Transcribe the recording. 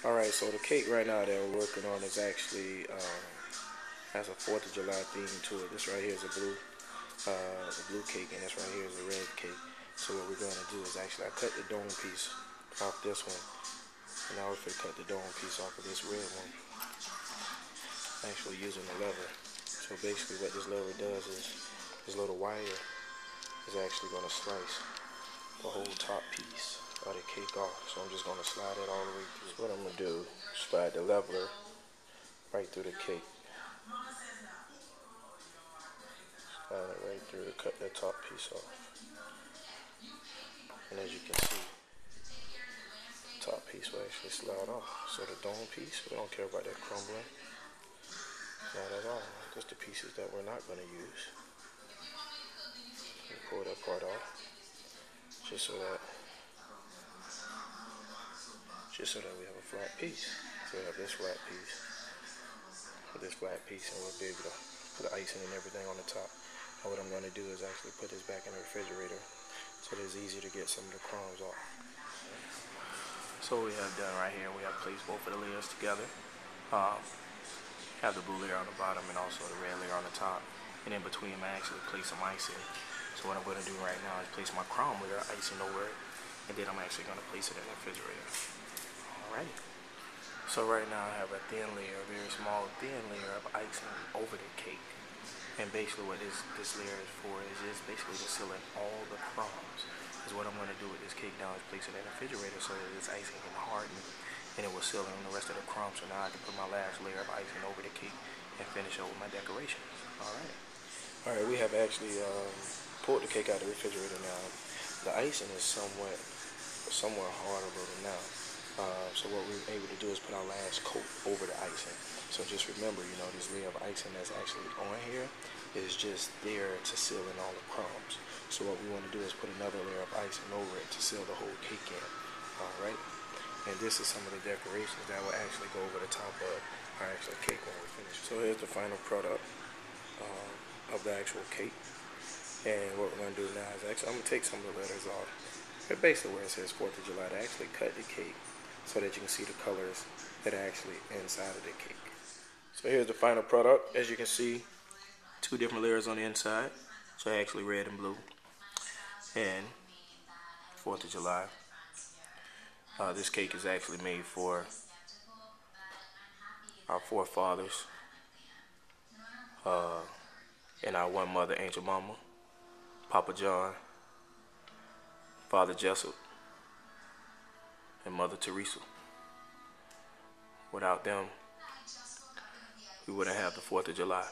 Alright, so the cake right now that we're working on is actually has a 4th of July theme to it. This right here is a blue cake, and this right here is a red cake. So what we're going to do is actually I cut the dome piece off this one, and now we're going to cut the dome piece off of this red one, actually using the lever. So basically what this lever does is this little wire is actually going to slice the whole top piece of the cake off. So I'm just going to slide it all the way through. So what I'm going to do, slide the leveler right through the cake. Slide it right through to cut that top piece off. And as you can see, the top piece will actually slide off. So the dome piece, we don't care about that crumbling. Not at all. Just the pieces that we're not going to use. We pull that part off. Just so that we have a flat piece. So we have this flat piece, and we'll be able to put the icing and everything on the top. And what I'm going to do is actually put this back in the refrigerator so that it's easy to get some of the crumbs off. So what we have done right here, we have placed both of the layers together. Have the blue layer on the bottom and also the red layer on the top. And in between, I actually place some icing. So what I'm going to do right now is place my crumb layer icing over it, and then I'm actually going to place it in the refrigerator. Alright. So right now I have a thin layer, a very small thin layer of icing over the cake. And basically what this layer is for is just basically to seal in all the crumbs. Is what I'm going to do with this cake now is place it in the refrigerator so that this icing can harden and it will seal in the rest of the crumbs. So now I can put my last layer of icing over the cake and finish up with my decorations. Alright. Alright, we have actually pulled the cake out of the refrigerator now. The icing is somewhat hard a little now. So what we're able to do is put our last coat over the icing. So just remember, this layer of icing that's actually on here is just there to seal in all the crumbs. So what we want to do is put another layer of icing over it to seal the whole cake in. Alright? And this is some of the decorations that will actually go over the top of our actual cake when we finish. So here's the final product of the actual cake. And what we're going to do now is actually, I'm going to take some of the letters off. But basically where it says 4th of July, to actually cut the cake so that you can see the colors that are actually inside of the cake. So here's the final product. As you can see, 2 different layers on the inside. So actually red and blue. And 4th of July. This cake is actually made for our forefathers and our one mother, Angel Mama, Papa John, Father Jessup, and Mother Teresa. Without them, we wouldn't have the 4th of July.